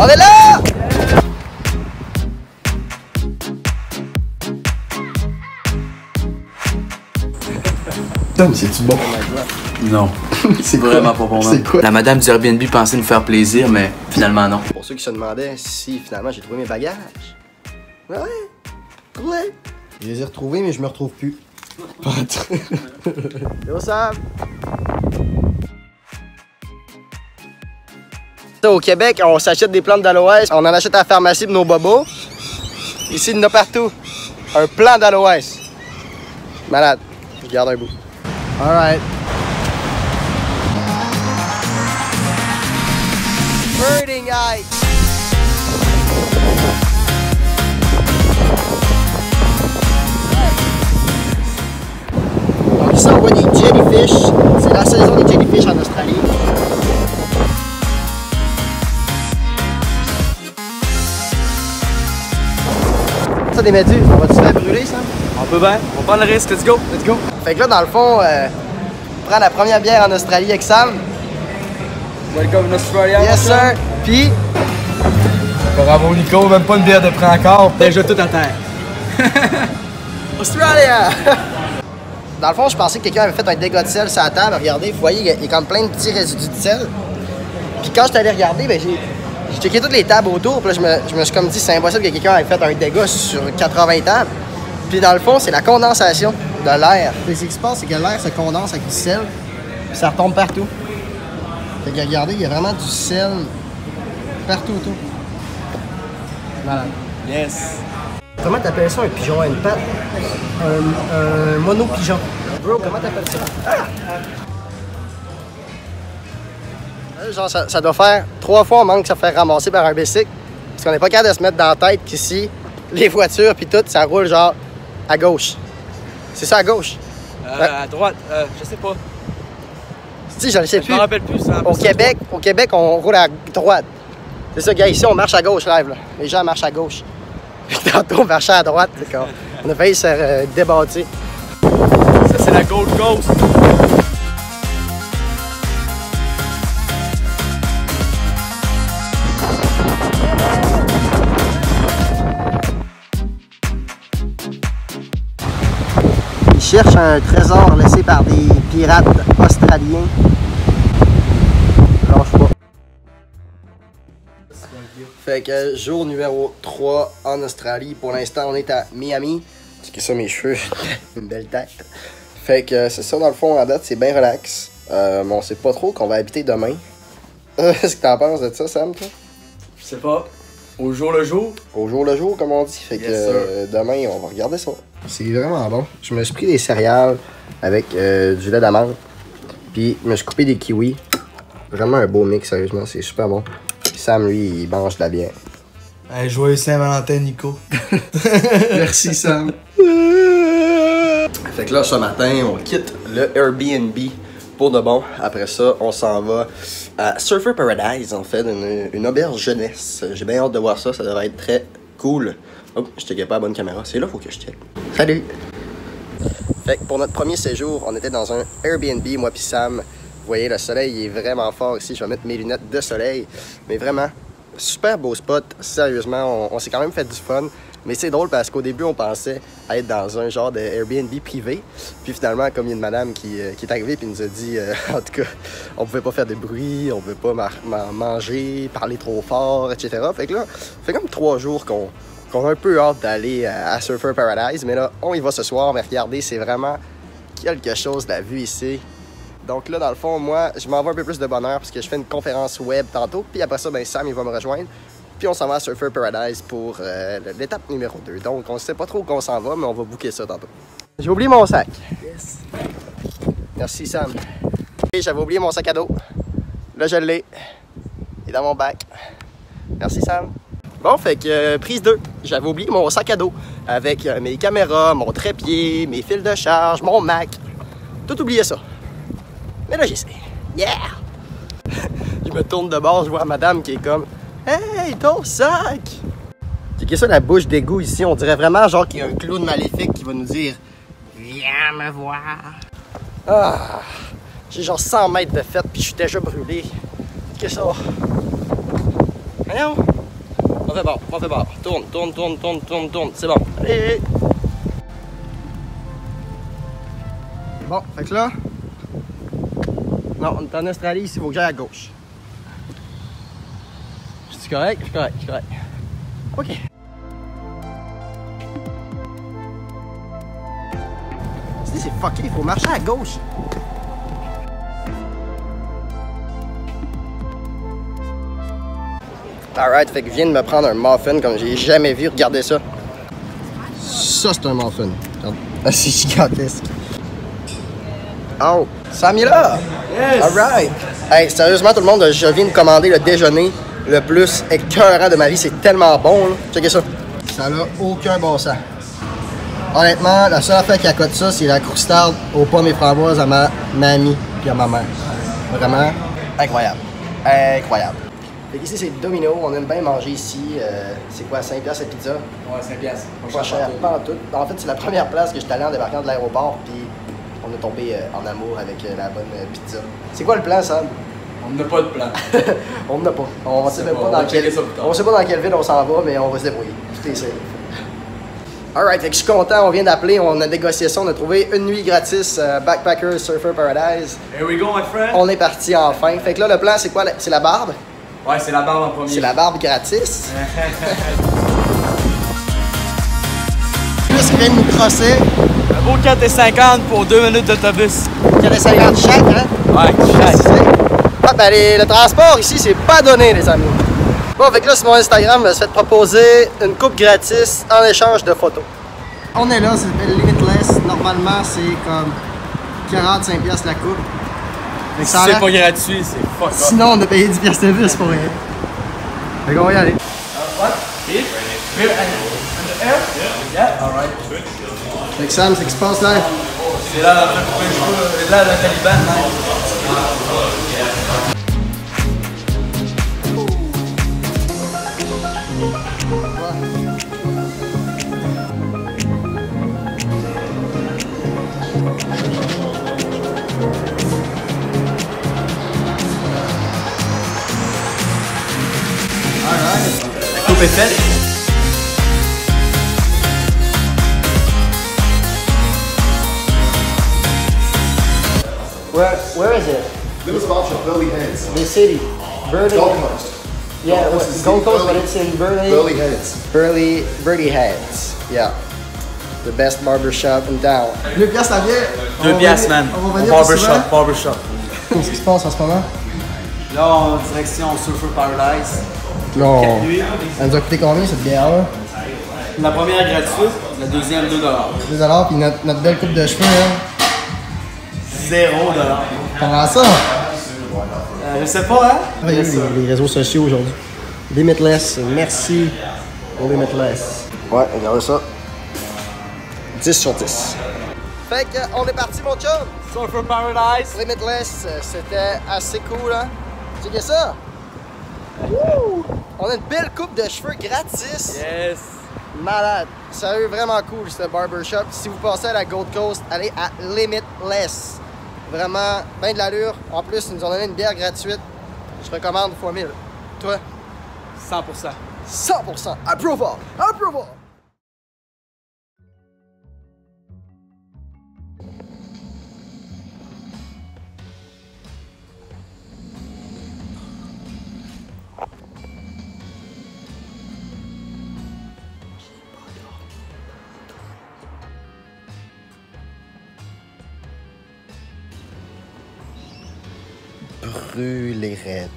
On est là! Tom, c'est-tu bon? Non. C'est vraiment pas bon, C'est quoi? La madame du Airbnb pensait nous faire plaisir, mais finalement non. Pour ceux qui se demandaient si finalement j'ai trouvé mes bagages. Ouais. Je les ai retrouvés, mais je me retrouve plus. Yo Sam! Au Québec, on s'achète des plantes d'aloès. On en achète à la pharmacie pour nos bobos. Ici, il y en a partout. Un plant d'aloès. Malade. Je garde un bout. Alright. Birding eye. Donc ici, on voit des jellyfish. C'est la saison des jellyfish en Australie. Ça, des méduses, on va-tu se faire brûler, ça? On peut bien, on prend le risque, let's go! Let's go! Fait que là, dans le fond, on prend la première bière en Australie avec Sam. Welcome in Australia. Yes, sir! Puis, Bravo Nico, même pas une bière de prix encore. Déjà tout à terre. Australia! Dans le fond, je pensais que quelqu'un avait fait un dégât de sel sur la table. Regardez, vous voyez, il y a comme plein de petits résidus de sel. Puis quand je suis allé regarder, ben j'ai checké toutes les tables autour. Puis là, je me suis comme dit, c'est impossible que quelqu'un ait fait un dégât sur 80 tables. Puis dans le fond, c'est la condensation de l'air. Ce qui se passe, c'est que l'air se condense avec du sel. Puis ça retombe partout. Fait que regardez, il y a vraiment du sel partout autour. Voilà. Yes. Comment t'appelles ça un pigeon à une patte? Un mono-pigeon. Bro, comment t'appelles ça? Genre, ça doit faire 3 fois au manque que ça fait ramasser par un bicycle. Parce qu'on n'est pas capable de se mettre dans la tête qu'ici, les voitures puis tout, ça roule genre à gauche. C'est ça à gauche? À droite, je sais pas. Si, je le sais plus. Je me rappelle plus. Ça, Au Québec, on roule à droite. C'est ça, gars, ici, on marche à gauche, live. Là. Les gens marchent à gauche. Puis tantôt, on marchait à droite. On a failli se débattre. Ça, c'est la Gold Coast. Ils cherchent un trésor laissé par des pirates australiens. Lâche pas. Fait que jour numéro 3 en Australie. Pour l'instant, on est à Miami. C'est ça, mes cheveux. Une belle tête. Fait que c'est ça, dans le fond, à date, c'est bien relax. On sait pas trop qu'on va habiter demain. Qu'est-ce que t'en penses de ça, Sam, toi? Je sais pas. Au jour le jour. Au jour le jour, comme on dit. Fait que demain, on va regarder ça. C'est vraiment bon. Je me suis pris des céréales avec du lait d'amande. Puis, je me suis coupé des kiwis. Vraiment un beau mix, sérieusement. C'est super bon. Puis Sam, lui, il mange de la bière. Hey, joyeux Saint-Valentin, Nico. Merci, Sam. Fait que là, ce matin, on quitte le Airbnb pour de bon. Après ça, on s'en va à Surfer Paradise, en fait, une auberge jeunesse. J'ai bien hâte de voir ça. Ça devrait être très cool. Hop, je checkais pas la bonne caméra. C'est là, faut que je check. Salut! Fait que pour notre premier séjour, on était dans un Airbnb, moi pis Sam. Vous voyez, le soleil il est vraiment fort ici. Je vais mettre mes lunettes de soleil. Mais vraiment, super beau spot. Sérieusement, on s'est quand même fait du fun. Mais c'est drôle parce qu'au début, on pensait être dans un genre de Airbnb privé. Puis finalement, comme il y a une madame qui est arrivée et nous a dit, en tout cas, on pouvait pas faire de bruit, on pouvait pas manger, parler trop fort, etc. Fait que là, ça fait comme 3 jours qu'on a un peu hâte d'aller à Surfer Paradise. Mais là, on y va ce soir. Mais regardez, c'est vraiment quelque chose, la vue ici. Donc là, dans le fond, moi, je m'en vais un peu plus de bonheur parce que je fais une conférence web tantôt. Puis après ça, ben Sam, il va me rejoindre. Puis on s'en va à Surfer Paradise pour l'étape numéro 2. Donc on sait pas trop où on s'en va, mais on va booker ça tantôt. J'ai oublié mon sac. Yes. Merci, Sam. Et j'avais oublié mon sac à dos. Là, je l'ai. Il est dans mon bac. Merci, Sam. Bon, fait que prise 2. J'avais oublié mon sac à dos avec mes caméras, mon trépied, mes fils de charge, mon Mac. Tout oublié ça. Mais là, j'y sais. Yeah! Je me tourne de bord, je vois madame qui est comme « Hey, ton sac! » Checkez ça, la bouche d'égout ici. On dirait vraiment genre qu'il y a un clown maléfique qui va nous dire « Viens me voir! » Ah! J'ai genre 100 mètres de fête puis je suis déjà brûlé. Qu'est-ce que ça? Voyons! pas fait bord. Tourne. C'est bon. Allez. Bon, fait que là... Non, on est en Australie, ici, il faut que j'aille à gauche. Je suis correct? Je suis correct. OK. C'est fucké, il faut marcher à gauche. Alright, fait que je viens de me prendre un muffin comme j'ai jamais vu. Regardez ça. Ça, c'est un muffin. Regarde. Ah, c'est gigantesque. Oh, Sam est là! Yes! Alright! Hey, sérieusement, tout le monde, je viens de commander le déjeuner le plus écœurant de ma vie. C'est tellement bon, là. Checkez ça. Ça n'a aucun bon sens. Honnêtement, la seule affaire qui accote ça, c'est la croustarde aux pommes et framboises à ma mamie puis à ma mère. Vraiment incroyable. Incroyable. Fait qu'ici, c'est Domino. On aime bien manger ici. C'est quoi, 5$ cette pizza? Ouais, 5$. Pas cher, pas en tout. En fait, c'est la première place que j'étais allé en débarquant de l'aéroport, puis on est tombé en amour avec la bonne pizza. C'est quoi le plan, Sam? On n'a pas de plan. On n'a pas. On sait même pas on dans va quelle... checker ça plus tard. On sait pas dans quelle ville on s'en va, mais on va se débrouiller. Tout est safe. Alright, fait que je suis content, on vient d'appeler, on a négocié ça, on a trouvé une nuit gratis Backpacker Surfer Paradise. Here we go, my friend. On est parti enfin. Fait que là, le plan, c'est quoi? C'est la barbe? Ouais, c'est la barbe en premier. C'est la barbe gratis. Plus qui vient de nous crosser. Un beau 4,50 pour 2 minutes d'autobus. 4,50 chaque, hein? Ouais, chaque. Ah, ben le transport ici, c'est pas donné, les amis. Bon, fait que là, sur mon Instagram, je me suis fait proposer une coupe gratis en échange de photos. On est là, ça s'appelle Limitless. Normalement, c'est comme 45$ la coupe. Fait que ça a C'est l'air- pas gratuit, c'est fuck up. Sinon, on a payé 10$ de plus pour rien. Fait qu'on va y aller. What? Here? Here and air? Yeah, alright. Fait que Sam, c'est ce qui se passe là. C'est là, là, le Taliban, man. La coupe est faite. Where is it? Little spot of Burley Heads. The city. Burley. Gold Coast. Yeah, Gold Coast is Gold Coast, but Burley- it's in Burley. Burley Heads. Burley Heads. Yeah. The best barbershop in town. 2$ la bière. 2$, man. On va venir plus souvent. Barbershop. Qu'est-ce qui se passe en ce moment? Là, en direction Surfer Paradise. Non. 4 nuits. Elle nous a coûté combien cette bière-là? La première est gratuite, la deuxième 2$. 2$, puis notre belle coupe de cheveux, hein? 0$. Comment ça? Je sais pas, hein? Les réseaux sociaux aujourd'hui. Limitless, merci au Limitless. Ouais, regardez ça. 10 sur 10. Fait que, on est parti, mon chum! Surfer Paradise. Limitless, c'était assez cool, hein? Checkez ça! Wouh! On a une belle coupe de cheveux gratis! Yes. Malade! Sérieux, vraiment cool, ce barbershop. Si vous passez à la Gold Coast, allez à Limitless. Vraiment, bien de l'allure. En plus, ils nous ont donné une bière gratuite. Je recommande fois 1000. Toi? 100%. 100%! Approval! Approval! Brûlé raide.